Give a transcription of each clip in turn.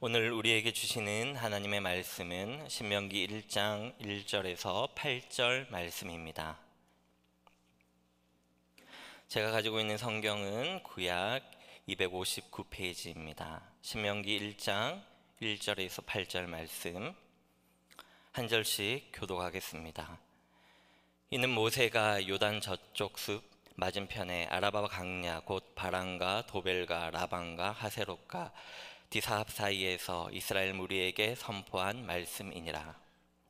오늘 우리에게 주시는 하나님의 말씀은 신명기 1장 1절에서 8절 말씀입니다. 제가 가지고 있는 성경은 구약 259페이지입니다. 신명기 1장 1절에서 8절 말씀 한 절씩 교독하겠습니다. 이는 모세가 요단 저쪽 숲 맞은편에 아라바 강야 곧 바란과 도벨과 라반과 하세롯과 디사합 사이에서 이스라엘 무리에게 선포한 말씀이니라.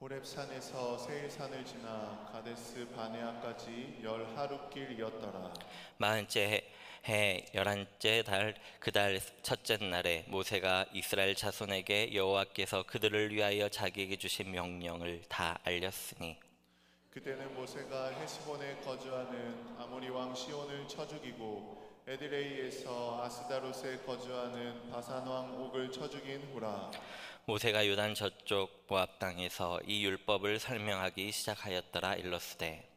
호렙산에서 세일산을 지나 가데스 바네아까지 10하룻길이었더라. 마흔째 해 11째 달 그 달 첫째 날에 모세가 이스라엘 자손에게 여호와께서 그들을 위하여 자기에게 주신 명령을 다 알렸으니 그때는 모세가 헤스본에 거주하는 아모리 왕 시온을 쳐 죽이고 에드레이에서 아스다롯에 거주하는 바산 왕 옥을 쳐 죽인 후라. 모세가 요단 저쪽 모압 땅에서 이 율법을 설명하기 시작하였더라. 일러스되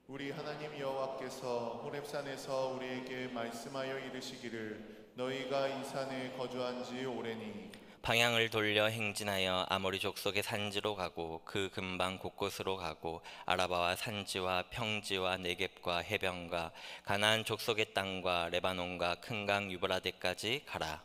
우리 하나님 여호와께서 호렙산에서 우리에게 말씀하여 이르시기를 너희가 이 산에 거주한 지 오래니 방향을 돌려 행진하여 아모리 족속의 산지로 가고 그 근방 곳곳으로 가고 아라바와 산지와 평지와 네겝과 해변과 가나안 족속의 땅과 레바논과 큰 강 유브라데까지 가라.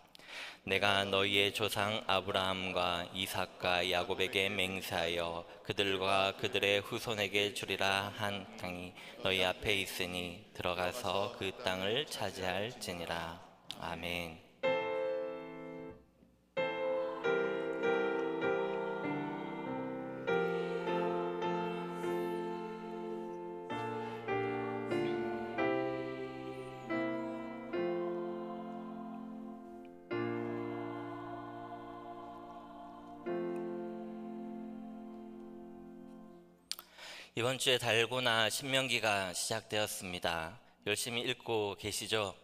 내가 너희의 조상 아브라함과 이삭과 야곱에게 맹세하여 그들과 그들의 후손에게 주리라 한 땅이 너희 앞에 있으니 들어가서 그 땅을 차지할지니라. 아멘. 이번 주에 달고나 신명기가 시작되었습니다. 열심히 읽고 계시죠?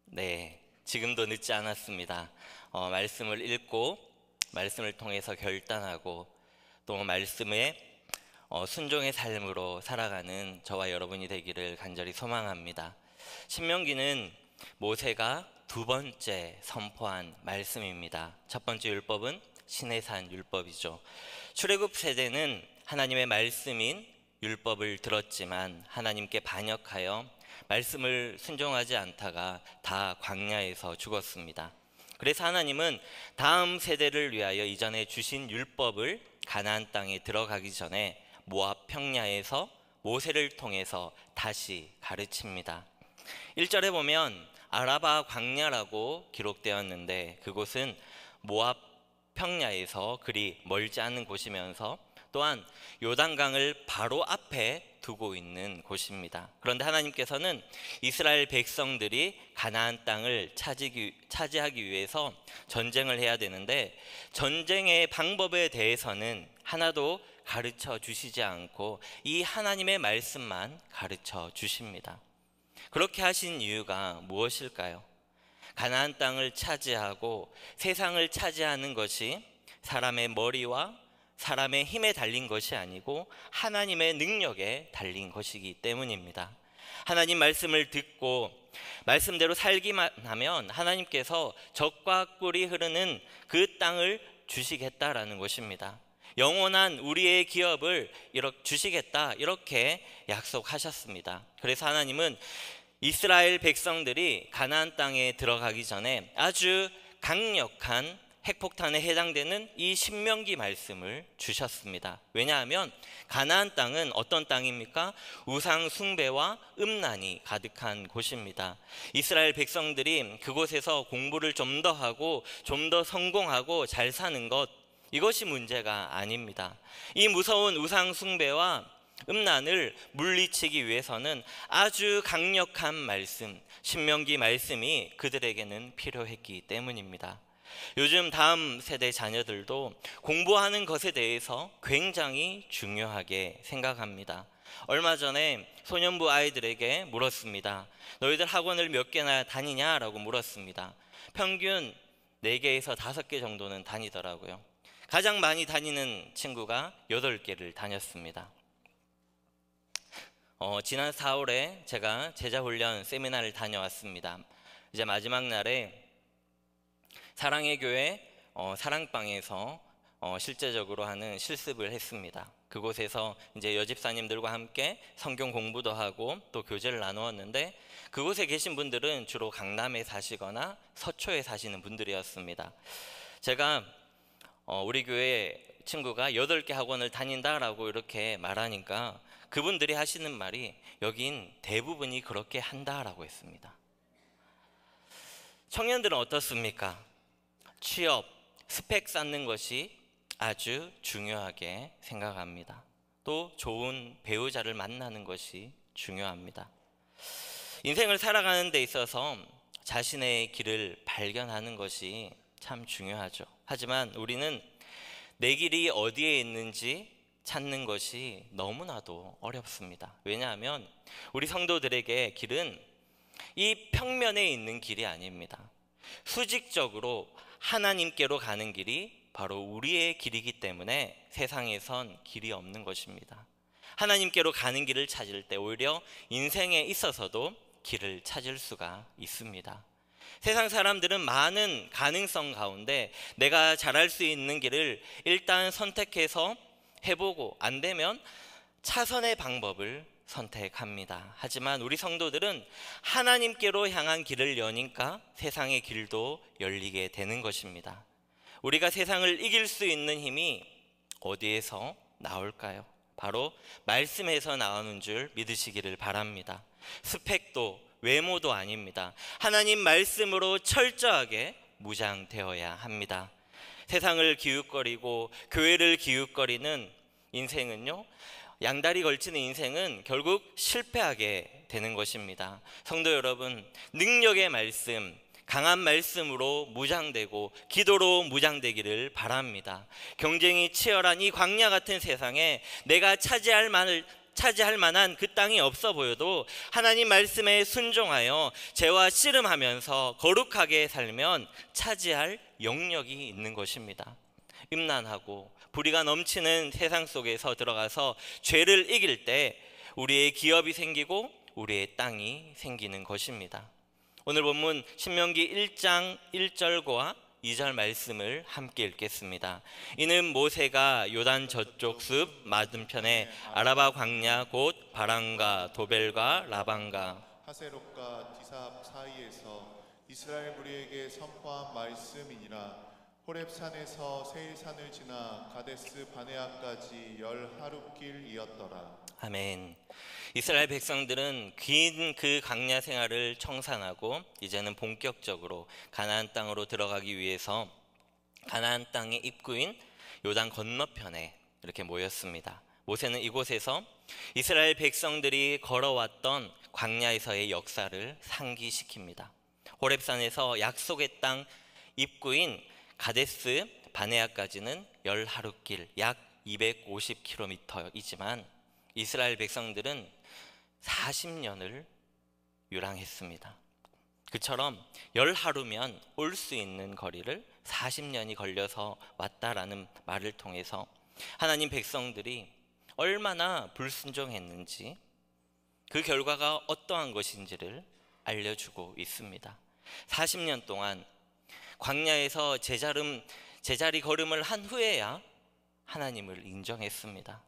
네, 지금도 늦지 않았습니다. 말씀을 읽고 말씀을 통해서 결단하고 또 말씀에 순종의 삶으로 살아가는 저와 여러분이 되기를 간절히 소망합니다. 신명기는 모세가 두 번째 선포한 말씀입니다. 첫 번째 율법은 시내산 율법이죠. 출애굽 세대는 하나님의 말씀인 율법을 들었지만 하나님께 반역하여 말씀을 순종하지 않다가 다 광야에서 죽었습니다. 그래서 하나님은 다음 세대를 위하여 이전에 주신 율법을 가나안 땅에 들어가기 전에 모압 평야에서 모세를 통해서 다시 가르칩니다. 1절에 보면 아라바 광야라고 기록되었는데 그곳은 모압 평야에서 그리 멀지 않은 곳이면서 또한 요단강을 바로 앞에 두고 있는 곳입니다. 그런데 하나님께서는 이스라엘 백성들이 가나안 땅을 차지하기 위해서 전쟁을 해야 되는데 전쟁의 방법에 대해서는 하나도 가르쳐 주시지 않고 이 하나님의 말씀만 가르쳐 주십니다. 그렇게 하신 이유가 무엇일까요? 가나안 땅을 차지하고 세상을 차지하는 것이 사람의 머리와 사람의 힘에 달린 것이 아니고 하나님의 능력에 달린 것이기 때문입니다. 하나님 말씀을 듣고 말씀대로 살기만 하면 하나님께서 적과 꿀이 흐르는 그 땅을 주시겠다라는 것입니다. 영원한 우리의 기업을 주시겠다 이렇게 약속하셨습니다. 그래서 하나님은 이스라엘 백성들이 가나안 땅에 들어가기 전에 아주 강력한 핵폭탄에 해당되는 이 신명기 말씀을 주셨습니다. 왜냐하면 가나안 땅은 어떤 땅입니까? 우상 숭배와 음란이 가득한 곳입니다. 이스라엘 백성들이 그곳에서 공부를 좀 더 하고 좀 더 성공하고 잘 사는 것, 이것이 문제가 아닙니다. 이 무서운 우상 숭배와 음란을 물리치기 위해서는 아주 강력한 말씀, 신명기 말씀이 그들에게는 필요했기 때문입니다. 요즘 다음 세대 자녀들도 공부하는 것에 대해서 굉장히 중요하게 생각합니다. 얼마 전에 소년부 아이들에게 물었습니다. 너희들 학원을 몇 개나 다니냐라고 물었습니다. 평균 4개에서 5개 정도는 다니더라고요. 가장 많이 다니는 친구가 8개를 다녔습니다. 지난 4월에 제가 제자훈련 세미나를 다녀왔습니다. 이제 마지막 날에 사랑의 교회 사랑방에서 실제적으로 하는 실습을 했습니다. 그곳에서 이제 여집사님들과 함께 성경 공부도 하고 또 교제를 나누었는데, 그곳에 계신 분들은 주로 강남에 사시거나 서초에 사시는 분들이었습니다. 제가 우리 교회 친구가 8개 학원을 다닌다라고 이렇게 말하니까 그분들이 하시는 말이 여긴 대부분이 그렇게 한다라고 했습니다. 청년들은 어떻습니까? 취업, 스펙 쌓는 것이 아주 중요하게 생각합니다. 또 좋은 배우자를 만나는 것이 중요합니다. 인생을 살아가는 데 있어서 자신의 길을 발견하는 것이 참 중요하죠. 하지만 우리는 내 길이 어디에 있는지 찾는 것이 너무나도 어렵습니다. 왜냐하면 우리 성도들에게 길은 이 평면에 있는 길이 아닙니다. 수직적으로 하나님께로 가는 길이 바로 우리의 길이기 때문에 세상에선 길이 없는 것입니다. 하나님께로 가는 길을 찾을 때 오히려 인생에 있어서도 길을 찾을 수가 있습니다. 세상 사람들은 많은 가능성 가운데 내가 잘할 수 있는 길을 일단 선택해서 해보고 안 되면 차선의 방법을 선택합니다. 하지만 우리 성도들은 하나님께로 향한 길을 여니까 세상의 길도 열리게 되는 것입니다. 우리가 세상을 이길 수 있는 힘이 어디에서 나올까요? 바로 말씀에서 나오는 줄 믿으시기를 바랍니다. 스펙도 외모도 아닙니다. 하나님 말씀으로 철저하게 무장되어야 합니다. 세상을 기웃거리고 교회를 기웃거리는 인생은요, 양다리 걸치는 인생은 결국 실패하게 되는 것입니다. 성도 여러분, 능력의 말씀, 강한 말씀으로 무장되고 기도로 무장되기를 바랍니다. 경쟁이 치열한 이 광야 같은 세상에 내가 차지할 만한 그 땅이 없어 보여도 하나님 말씀에 순종하여 죄와 씨름하면서 거룩하게 살면 차지할 영역이 있는 것입니다. 음란하고 불의가 넘치는 세상 속에서 들어가서 죄를 이길 때 우리의 기업이 생기고 우리의 땅이 생기는 것입니다. 오늘 본문 신명기 1장 1절과 2절 말씀을 함께 읽겠습니다. 이는 모세가 요단 저쪽 숲 맞은편에 아라바 광야 곧 바람과 도벨과 라반과 하세롯과 디삽 사이에서 이스라엘 무리에게 선포한 말씀이니라. 호렙산에서 세일산을 지나 가데스 바네아까지 10하룻길이었더라. 아멘. 이스라엘 백성들은 긴 그 광야 생활을 청산하고 이제는 본격적으로 가나안 땅으로 들어가기 위해서 가나안 땅의 입구인 요단 건너편에 이렇게 모였습니다. 모세는 이곳에서 이스라엘 백성들이 걸어왔던 광야에서의 역사를 상기시킵니다. 호렙산에서 약속의 땅 입구인 가데스 바네아까지는 10하룻길, 약 250km이지만 이스라엘 백성들은 40년을 유랑했습니다. 그처럼 10하루면 올 수 있는 거리를 40년이 걸려서 왔다라는 말을 통해서 하나님 백성들이 얼마나 불순종했는지 그 결과가 어떠한 것인지를 알려주고 있습니다. 40년 동안 광야에서 제자리 걸음을 한 후에야 하나님을 인정했습니다.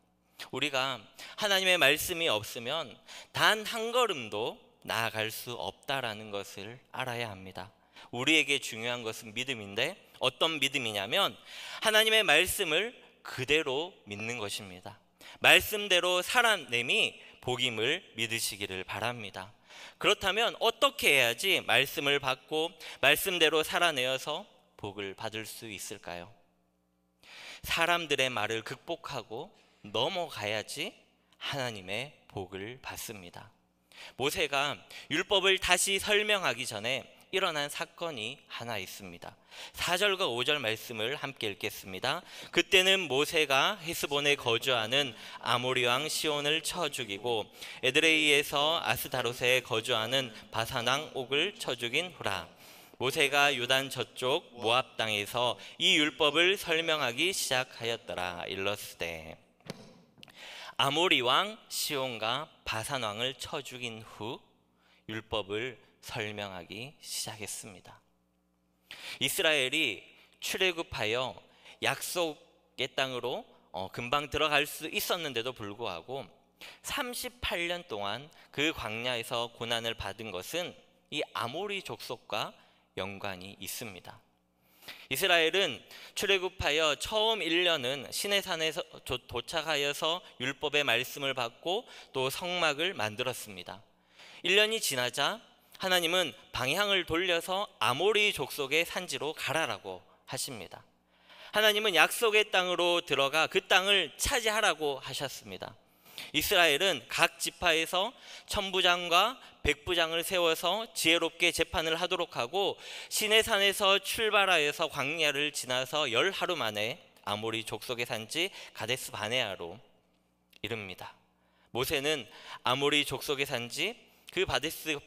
우리가 하나님의 말씀이 없으면 단 한 걸음도 나아갈 수 없다라는 것을 알아야 합니다. 우리에게 중요한 것은 믿음인데 어떤 믿음이냐면 하나님의 말씀을 그대로 믿는 것입니다. 말씀대로 살아냄이 복임을 믿으시기를 바랍니다. 그렇다면 어떻게 해야지 말씀을 받고 말씀대로 살아내어서 복을 받을 수 있을까요? 사람들의 말을 극복하고 넘어가야지 하나님의 복을 받습니다. 모세가 율법을 다시 설명하기 전에 일어난 사건이 하나 있습니다. 4절과 5절 말씀을 함께 읽겠습니다. 그때는 모세가 헤스본에 거주하는 아모리 왕 시온을 쳐 죽이고 에드레이에서 아스다롯에 거주하는 바산 왕 옥을 쳐 죽인 후라. 모세가 요단 저쪽 모압 땅에서 이 율법을 설명하기 시작하였더라. 일러스되 아모리 왕 시온과 바산 왕을 쳐 죽인 후 율법을 설명하기 시작했습니다. 이스라엘이 출애굽하여 약속의 땅으로 금방 들어갈 수 있었는데도 불구하고 38년 동안 그 광야에서 고난을 받은 것은 이 아모리 족속과 연관이 있습니다. 이스라엘은 출애굽하여 처음 1년은 시내산에서 도착하여서 율법의 말씀을 받고 또 성막을 만들었습니다. 1년이 지나자 하나님은 방향을 돌려서 아모리 족속의 산지로 가라라고 하십니다. 하나님은 약속의 땅으로 들어가 그 땅을 차지하라고 하셨습니다. 이스라엘은 각 지파에서 천부장과 백부장을 세워서 지혜롭게 재판을 하도록 하고 시내산에서 출발하여서 광야를 지나서 10하루 만에 아모리 족속의 산지 가데스 바네아로 이릅니다. 모세는 아모리 족속의 산지 그 가데스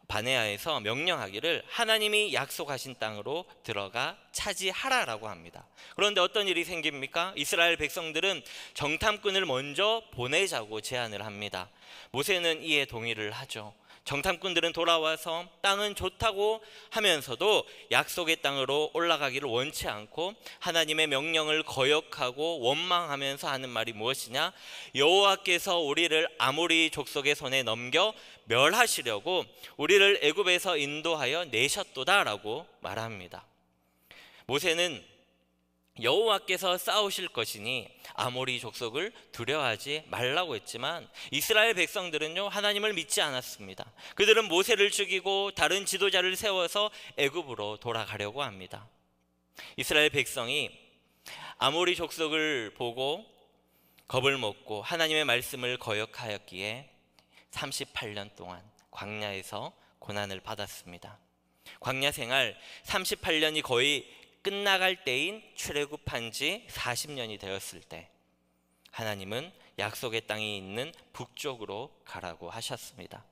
바네아에서 명령하기를 하나님이 약속하신 땅으로 들어가 차지하라라고 합니다. 그런데 어떤 일이 생깁니까? 이스라엘 백성들은 정탐꾼을 먼저 보내자고 제안을 합니다. 모세는 이에 동의를 하죠. 정탐꾼들은 돌아와서 땅은 좋다고 하면서도 약속의 땅으로 올라가기를 원치 않고 하나님의 명령을 거역하고 원망하면서 하는 말이 무엇이냐? 여호와께서 우리를 아모리 족속의 손에 넘겨 멸하시려고 우리를 애굽에서 인도하여 내셨도다라고 말합니다. 모세는 여호와께서 싸우실 것이니 아모리 족속을 두려워하지 말라고 했지만 이스라엘 백성들은요, 하나님을 믿지 않았습니다. 그들은 모세를 죽이고 다른 지도자를 세워서 애굽으로 돌아가려고 합니다. 이스라엘 백성이 아모리 족속을 보고 겁을 먹고 하나님의 말씀을 거역하였기에 38년 동안 광야에서 고난을 받았습니다. 광야 생활 38년이 거의 끝나갈 때인 출애굽한 지 40년이 되었을 때 하나님은 약속의 땅이 있는 북쪽으로 가라고 하셨습니다.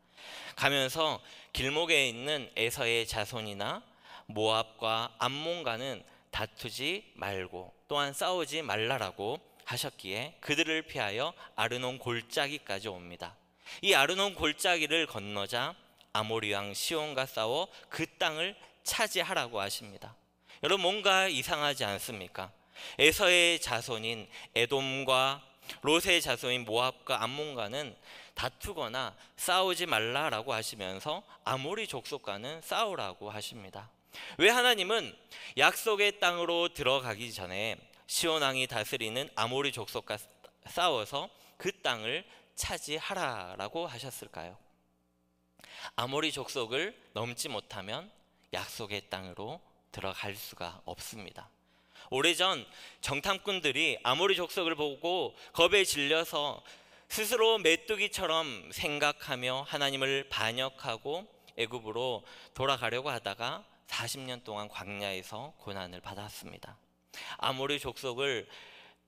가면서 길목에 있는 에서의 자손이나 모압과 암몬과는 다투지 말고 또한 싸우지 말라라고 하셨기에 그들을 피하여 아르논 골짜기까지 옵니다. 이 아르논 골짜기를 건너자 아모리 왕 시온과 싸워 그 땅을 차지하라고 하십니다. 여러분, 뭔가 이상하지 않습니까? 에서의 자손인 에돔과 롯의 자손인 모압과 암몬과는 다투거나 싸우지 말라라고 하시면서 아모리 족속과는 싸우라고 하십니다. 왜 하나님은 약속의 땅으로 들어가기 전에 시온 왕이 다스리는 아모리 족속과 싸워서 그 땅을 차지하라라고 하셨을까요? 아모리 족속을 넘지 못하면 약속의 땅으로 들어갈 수가 없습니다. 오래전 정탐꾼들이 아모리 족속을 보고 겁에 질려서 스스로 메뚜기처럼 생각하며 하나님을 반역하고 애굽으로 돌아가려고 하다가 40년 동안 광야에서 고난을 받았습니다. 아모리 족속을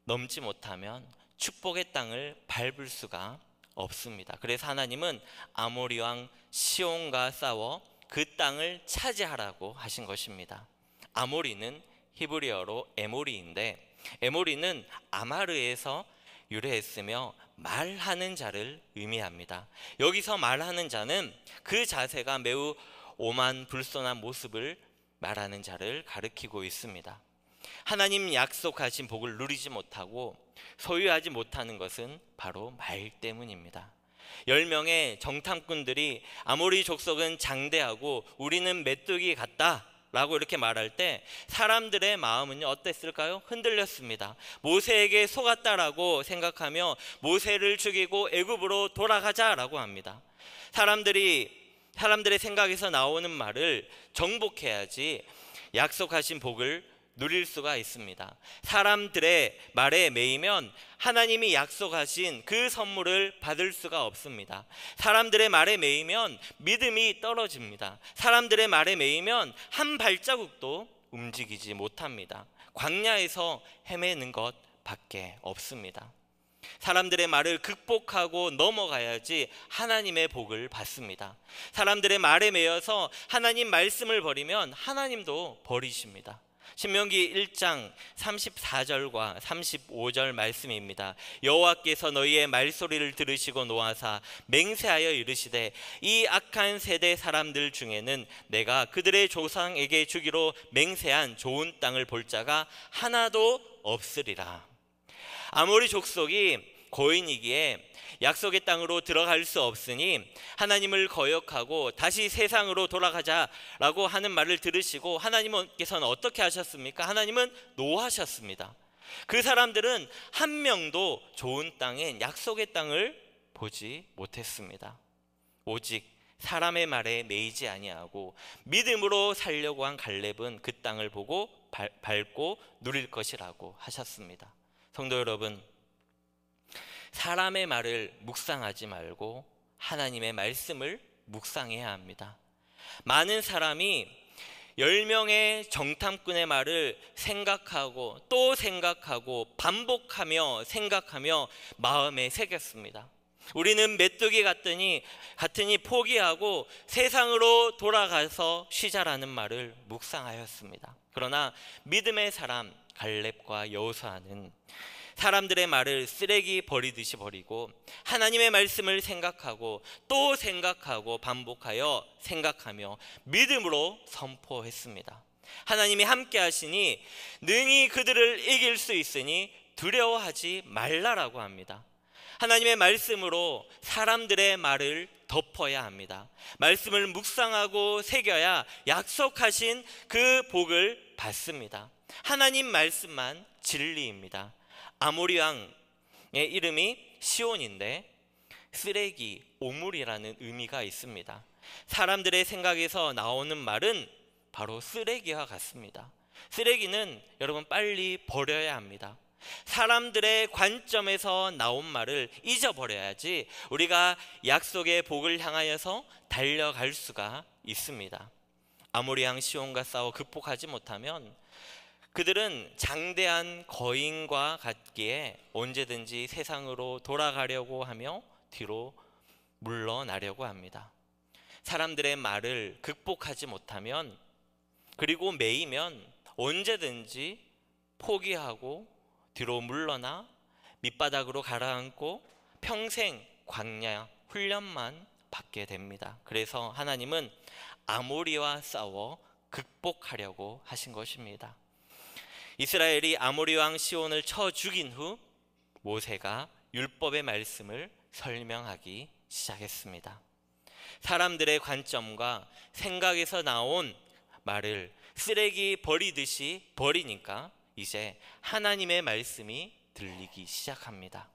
넘지 못하면 축복의 땅을 밟을 수가 없습니다. 그래서 하나님은 아모리 왕 시온과 싸워 그 땅을 차지하라고 하신 것입니다. 아모리는 히브리어로 에모리인데 에모리는 아마르에서 유래했으며 말하는 자를 의미합니다. 여기서 말하는 자는 그 자세가 매우 오만불손한 모습을 말하는 자를 가리키고 있습니다. 하나님 약속하신 복을 누리지 못하고 소유하지 못하는 것은 바로 말 때문입니다. 10명의 정탐꾼들이 아모리 족속은 장대하고 우리는 메뚜기 같다 라고 이렇게 말할 때 사람들의 마음은 어땠을까요? 흔들렸습니다. 모세에게 속았다라고 생각하며 모세를 죽이고 애굽으로 돌아가자라고 합니다. 사람들의 생각에서 나오는 말을 정복해야지 약속하신 복을 누릴 수가 있습니다. 사람들의 말에 매이면 하나님이 약속하신 그 선물을 받을 수가 없습니다. 사람들의 말에 매이면 믿음이 떨어집니다. 사람들의 말에 매이면 한 발자국도 움직이지 못합니다. 광야에서 헤매는 것밖에 없습니다. 사람들의 말을 극복하고 넘어가야지 하나님의 복을 받습니다. 사람들의 말에 매여서 하나님 말씀을 버리면 하나님도 버리십니다. 신명기 1장 34절과 35절 말씀입니다. 여호와께서 너희의 말소리를 들으시고 노하사 맹세하여 이르시되 이 악한 세대 사람들 중에는 내가 그들의 조상에게 주기로 맹세한 좋은 땅을 볼 자가 하나도 없으리라. 아모리 족속이 고인이기에 약속의 땅으로 들어갈 수 없으니 하나님을 거역하고 다시 세상으로 돌아가자라고 하는 말을 들으시고 하나님께서는 어떻게 하셨습니까? 하나님은 노하셨습니다. 그 사람들은 한 명도 좋은 땅인 약속의 땅을 보지 못했습니다. 오직 사람의 말에 매이지 아니하고 믿음으로 살려고 한 갈렙은 그 땅을 보고 밟고 누릴 것이라고 하셨습니다. 성도 여러분, 사람의 말을 묵상하지 말고 하나님의 말씀을 묵상해야 합니다. 많은 사람이 10명의 정탐꾼의 말을 생각하고 또 생각하고 반복하며 생각하며 마음에 새겼습니다. 우리는 메뚜기 같으니 포기하고 세상으로 돌아가서 쉬자라는 말을 묵상하였습니다. 그러나 믿음의 사람 갈렙과 여호수아는 사람들의 말을 쓰레기 버리듯이 버리고 하나님의 말씀을 생각하고 또 생각하고 반복하여 생각하며 믿음으로 선포했습니다. 하나님이 함께 하시니 능히 그들을 이길 수 있으니 두려워하지 말라라고 합니다. 하나님의 말씀으로 사람들의 말을 덮어야 합니다. 말씀을 묵상하고 새겨야 약속하신 그 복을 받습니다. 하나님 말씀만 진리입니다. 아모리 왕의 이름이 시온인데 쓰레기, 오물이라는 의미가 있습니다. 사람들의 생각에서 나오는 말은 바로 쓰레기와 같습니다. 쓰레기는 여러분 빨리 버려야 합니다. 사람들의 관점에서 나온 말을 잊어버려야지 우리가 약속의 복을 향하여서 달려갈 수가 있습니다. 아모리 왕 시온과 싸워 극복하지 못하면 그들은 장대한 거인과 같기에 언제든지 세상으로 돌아가려고 하며 뒤로 물러나려고 합니다. 사람들의 말을 극복하지 못하면 그리고 매이면 언제든지 포기하고 뒤로 물러나 밑바닥으로 가라앉고 평생 광야 훈련만 받게 됩니다. 그래서 하나님은 아모리와 싸워 극복하려고 하신 것입니다. 이스라엘이 아모리 왕 시온을 쳐 죽인 후 모세가 율법의 말씀을 설명하기 시작했습니다. 사람들의 관점과 생각에서 나온 말을 쓰레기 버리듯이 버리니까 이제 하나님의 말씀이 들리기 시작합니다.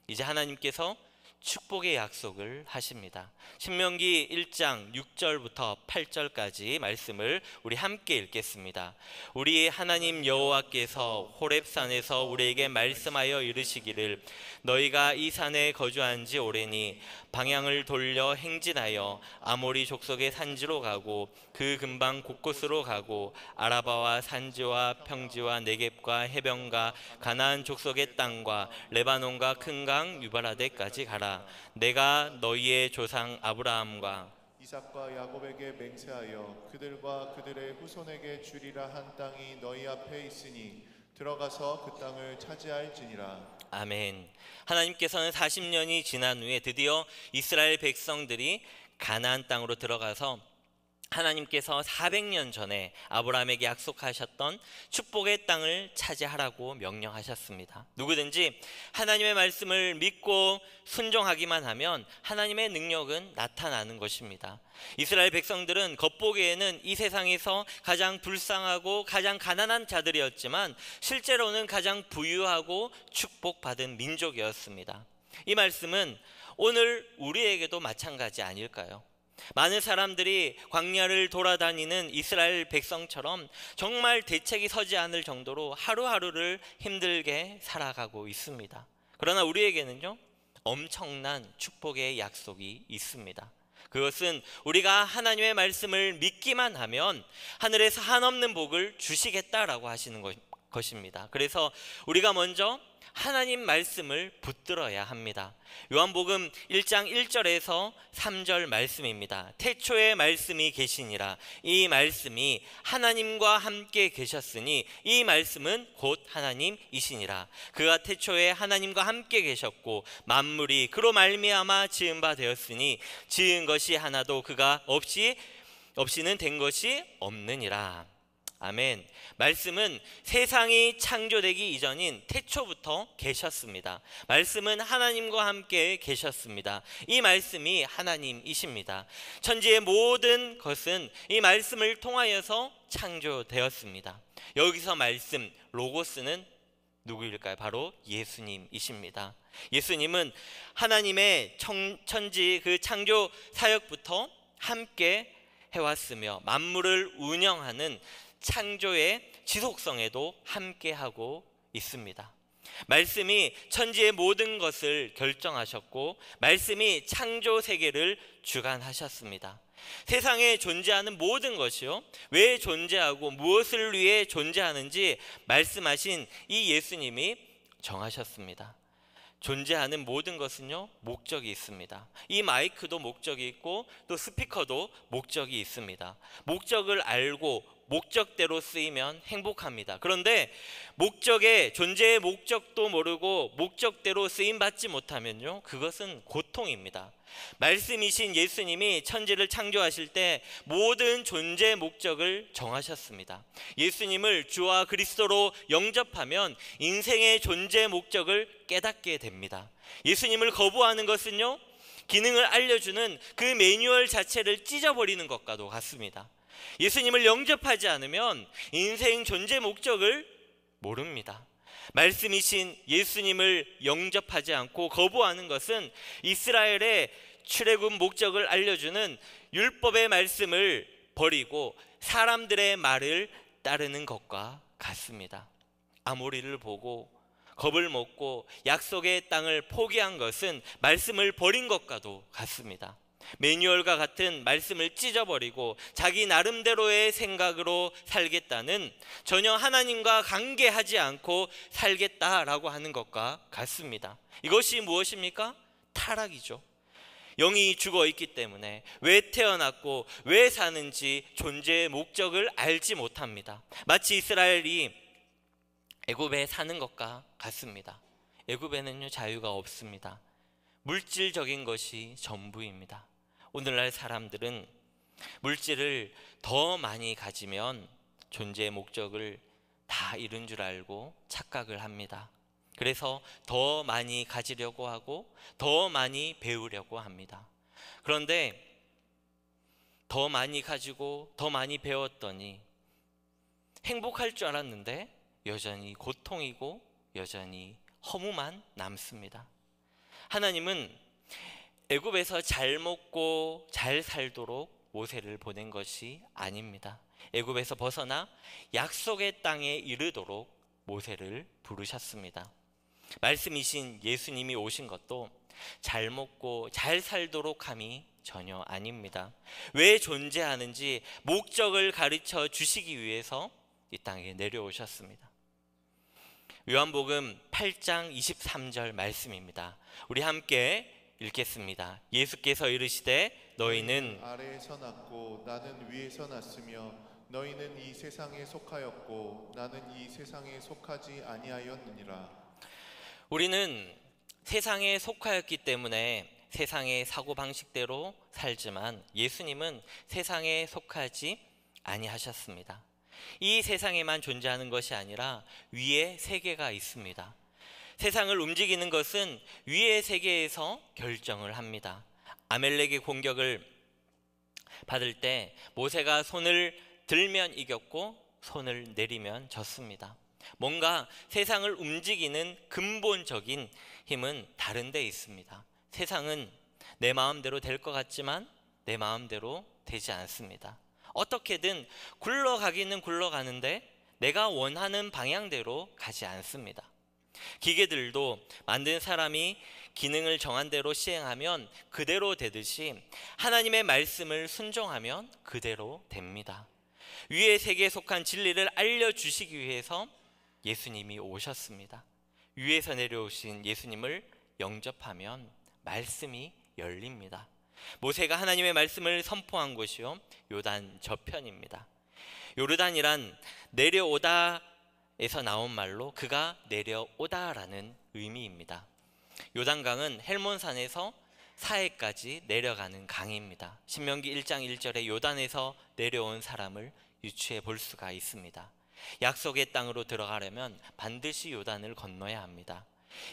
이제 하나님께서 축복의 약속을 하십니다. 신명기 1장 6절부터 8절까지 말씀을 우리 함께 읽겠습니다. 우리 하나님 여호와께서 호렙산에서 우리에게 말씀하여 이르시기를 너희가 이 산에 거주한 지 오래니 방향을 돌려 행진하여 아모리 족속의 산지로 가고 그 근방 곳곳으로 가고 아라바와 산지와 평지와 네겝과 해변과 가나안 족속의 땅과 레바논과 큰 강 유바라데까지 가라. 내가 너희의 조상 아브라함과 이삭과 야곱에게 맹세하여 그들과 그들의 후손에게 주리라 한 땅이 너희 앞에 있으니 들어가서 그 땅을 차지할지니라. 아멘. 하나님께서는 40년이 지난 후에 드디어 이스라엘 백성들이 가나안 땅으로 들어가서 하나님께서 400년 전에 아브라함에게 약속하셨던 축복의 땅을 차지하라고 명령하셨습니다. 누구든지 하나님의 말씀을 믿고 순종하기만 하면 하나님의 능력은 나타나는 것입니다. 이스라엘 백성들은 겉보기에는 이 세상에서 가장 불쌍하고 가장 가난한 자들이었지만 실제로는 가장 부유하고 축복받은 민족이었습니다. 이 말씀은 오늘 우리에게도 마찬가지 아닐까요? 많은 사람들이 광야를 돌아다니는 이스라엘 백성처럼 정말 대책이 서지 않을 정도로 하루하루를 힘들게 살아가고 있습니다. 그러나 우리에게는요, 엄청난 축복의 약속이 있습니다. 그것은 우리가 하나님의 말씀을 믿기만 하면 하늘에서 한없는 복을 주시겠다라고 하시는 것입니다. 그래서 우리가 먼저 하나님 말씀을 붙들어야 합니다. 요한복음 1장 1절에서 3절 말씀입니다. 태초에 말씀이 계시니라. 이 말씀이 하나님과 함께 계셨으니 이 말씀은 곧 하나님이시니라. 그가 태초에 하나님과 함께 계셨고 만물이 그로 말미암아 지은 바 되었으니 지은 것이 하나도 그가 없이는 된 것이 없느니라. 아멘. 말씀은 세상이 창조되기 이전인 태초부터 계셨습니다. 말씀은 하나님과 함께 계셨습니다. 이 말씀이 하나님이십니다. 천지의 모든 것은 이 말씀을 통하여서 창조되었습니다. 여기서 말씀, 로고스는 누구일까요? 바로 예수님이십니다. 예수님은 하나님의 천지 그 창조 사역부터 함께 해왔으며 만물을 운영하는 창조의 지속성에도 함께하고 있습니다. 말씀이 천지의 모든 것을 결정하셨고 말씀이 창조 세계를 주관하셨습니다. 세상에 존재하는 모든 것이요, 왜 존재하고 무엇을 위해 존재하는지 말씀하신 이 예수님이 정하셨습니다. 존재하는 모든 것은요, 목적이 있습니다. 이 마이크도 목적이 있고 또 스피커도 목적이 있습니다. 목적을 알고 목적대로 쓰이면 행복합니다. 그런데 존재의 목적도 모르고 목적대로 쓰임받지 못하면요, 그것은 고통입니다. 말씀이신 예수님이 천지를 창조하실 때 모든 존재 목적을 정하셨습니다. 예수님을 주와 그리스도로 영접하면 인생의 존재 목적을 깨닫게 됩니다. 예수님을 거부하는 것은요, 기능을 알려주는 그 매뉴얼 자체를 찢어버리는 것과도 같습니다. 예수님을 영접하지 않으면 인생 존재 목적을 모릅니다. 말씀이신 예수님을 영접하지 않고 거부하는 것은 이스라엘의 출애굽 목적을 알려주는 율법의 말씀을 버리고 사람들의 말을 따르는 것과 같습니다. 아모리를 보고 겁을 먹고 약속의 땅을 포기한 것은 말씀을 버린 것과도 같습니다. 매뉴얼과 같은 말씀을 찢어버리고 자기 나름대로의 생각으로 살겠다는, 전혀 하나님과 관계하지 않고 살겠다라고 하는 것과 같습니다. 이것이 무엇입니까? 타락이죠. 영이 죽어 있기 때문에 왜 태어났고 왜 사는지 존재의 목적을 알지 못합니다. 마치 이스라엘이 애굽에 사는 것과 같습니다. 애굽에는요, 자유가 없습니다. 물질적인 것이 전부입니다. 오늘날 사람들은 물질을 더 많이 가지면 존재의 목적을 다 이룬 줄 알고 착각을 합니다. 그래서 더 많이 가지려고 하고 더 많이 배우려고 합니다. 그런데 더 많이 가지고 더 많이 배웠더니 행복할 줄 알았는데 여전히 고통이고 여전히 허무만 남습니다. 하나님은 애굽에서 잘 먹고 잘 살도록 모세를 보낸 것이 아닙니다. 애굽에서 벗어나 약속의 땅에 이르도록 모세를 부르셨습니다. 말씀이신 예수님이 오신 것도 잘 먹고 잘 살도록 함이 전혀 아닙니다. 왜 존재하는지 목적을 가르쳐 주시기 위해서 이 땅에 내려오셨습니다. 요한복음 8장 23절 말씀입니다. 우리 함께 읽겠습니다. 예수께서 이르시되 너희는 아래에서 났고 나는 위에서 났으며 너희는 이 세상에 속하였고 나는 이 세상에 속하지 아니하였느니라. 우리는 세상에 속하였기 때문에 세상의 사고방식대로 살지만 예수님은 세상에 속하지 아니하셨습니다. 이 세상에만 존재하는 것이 아니라 위에 세계가 있습니다. 세상을 움직이는 것은 위의 세계에서 결정을 합니다. 아멜렉의 공격을 받을 때 모세가 손을 들면 이겼고 손을 내리면 졌습니다. 뭔가 세상을 움직이는 근본적인 힘은 다른 데 있습니다. 세상은 내 마음대로 될 것 같지만 내 마음대로 되지 않습니다. 어떻게든 굴러가기는 굴러가는데 내가 원하는 방향대로 가지 않습니다. 기계들도 만든 사람이 기능을 정한 대로 시행하면 그대로 되듯이 하나님의 말씀을 순종하면 그대로 됩니다. 위의 세계에 속한 진리를 알려주시기 위해서 예수님이 오셨습니다. 위에서 내려오신 예수님을 영접하면 말씀이 열립니다. 모세가 하나님의 말씀을 선포한 곳이요 요단 저편입니다. 요르단이란 내려오다에서 나온 말로 그가 내려오다라는 의미입니다. 요단강은 헬몬산에서 사해까지 내려가는 강입니다. 신명기 1장 1절에 요단에서 내려온 사람을 유추해 볼 수가 있습니다. 약속의 땅으로 들어가려면 반드시 요단을 건너야 합니다.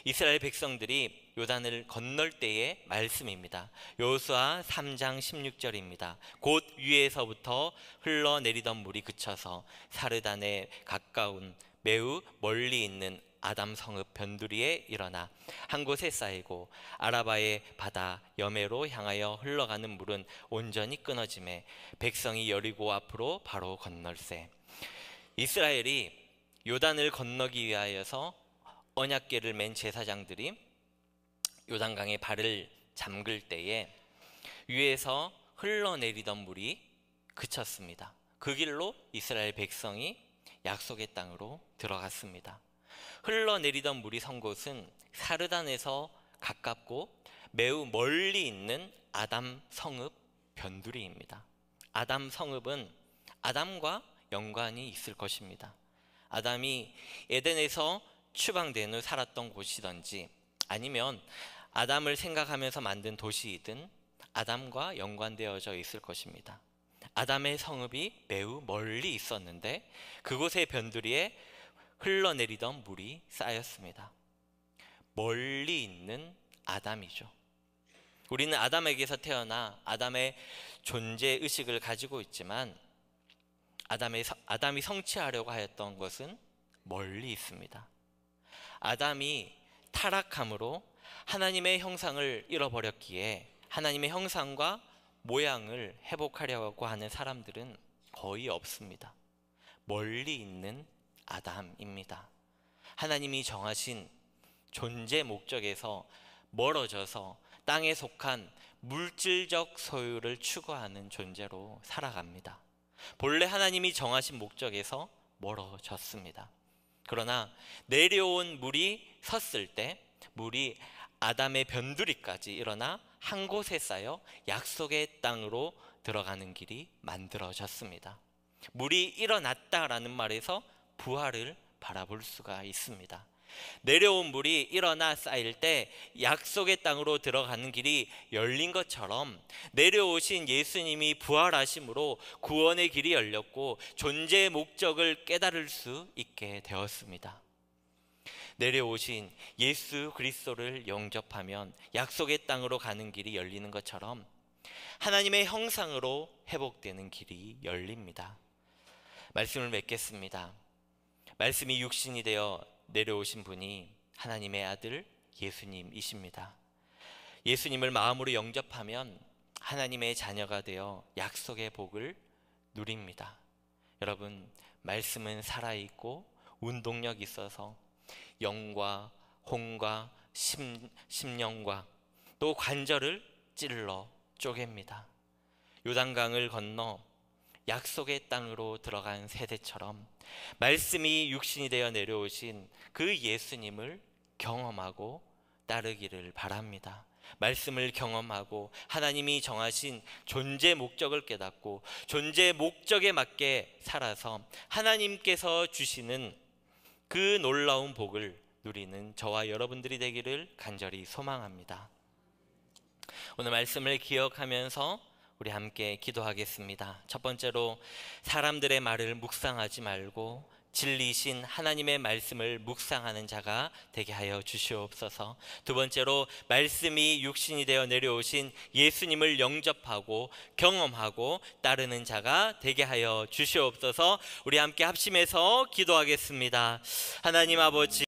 이스라엘 백성들이 요단을 건널 때의 말씀입니다. 여호수아 3장 16절입니다. 곧 위에서부터 흘러내리던 물이 그쳐서 사르단에 가까운 매우 멀리 있는 아담 성읍 변두리에 일어나 한 곳에 쌓이고 아라바의 바다 여매로 향하여 흘러가는 물은 온전히 끊어지매 백성이 여리고 앞으로 바로 건널세. 이스라엘이 요단을 건너기 위하여서 언약궤를 맨 제사장들이 요단강에 발을 잠글 때에 위에서 흘러내리던 물이 그쳤습니다. 그 길로 이스라엘 백성이 약속의 땅으로 들어갔습니다. 흘러내리던 물이 선 곳은 사르단에서 가깝고 매우 멀리 있는 아담 성읍 변두리입니다. 아담 성읍은 아담과 연관이 있을 것입니다. 아담이 에덴에서 추방된 후 살았던 곳이든지 아니면 아담을 생각하면서 만든 도시이든 아담과 연관되어져 있을 것입니다. 아담의 성읍이 매우 멀리 있었는데 그곳의 변두리에 흘러내리던 물이 쌓였습니다. 멀리 있는 아담이죠. 우리는 아담에게서 태어나 아담의 존재의식을 가지고 있지만 아담이 성취하려고 하였던 것은 멀리 있습니다. 아담이 타락함으로 하나님의 형상을 잃어버렸기에 하나님의 형상과 모양을 회복하려고 하는 사람들은 거의 없습니다. 멀리 있는 아담입니다. 하나님이 정하신 존재 목적에서 멀어져서 땅에 속한 물질적 소유를 추구하는 존재로 살아갑니다. 본래 하나님이 정하신 목적에서 멀어졌습니다. 그러나 내려온 물이 섰을 때 물이 아담의 변두리까지 일어나 한 곳에 쌓여 약속의 땅으로 들어가는 길이 만들어졌습니다. 물이 일어났다라는 말에서 부활을 바라볼 수가 있습니다. 내려온 물이 일어나 쌓일 때 약속의 땅으로 들어가는 길이 열린 것처럼 내려오신 예수님이 부활하심으로 구원의 길이 열렸고 존재의 목적을 깨달을 수 있게 되었습니다. 내려오신 예수 그리스도를 영접하면 약속의 땅으로 가는 길이 열리는 것처럼 하나님의 형상으로 회복되는 길이 열립니다. 말씀을 맺겠습니다. 말씀이 육신이 되어 내려오신 분이 하나님의 아들 예수님이십니다. 예수님을 마음으로 영접하면 하나님의 자녀가 되어 약속의 복을 누립니다. 여러분, 말씀은 살아있고 운동력 있어서 영과 혼과 심령과 또 관절을 찔러 쪼갭니다. 요단강을 건너 약속의 땅으로 들어간 세대처럼 말씀이 육신이 되어 내려오신 그 예수님을 경험하고 따르기를 바랍니다. 말씀을 경험하고 하나님이 정하신 존재 목적을 깨닫고 존재 목적에 맞게 살아서 하나님께서 주시는 그 놀라운 복을 누리는 저와 여러분들이 되기를 간절히 소망합니다. 오늘 말씀을 기억하면서 우리 함께 기도하겠습니다. 첫 번째로 사람들의 말을 묵상하지 말고 진리이신 하나님의 말씀을 묵상하는 자가 되게 하여 주시옵소서. 두 번째로 말씀이 육신이 되어 내려오신 예수님을 영접하고 경험하고 따르는 자가 되게 하여 주시옵소서. 우리 함께 합심해서 기도하겠습니다. 하나님 아버지,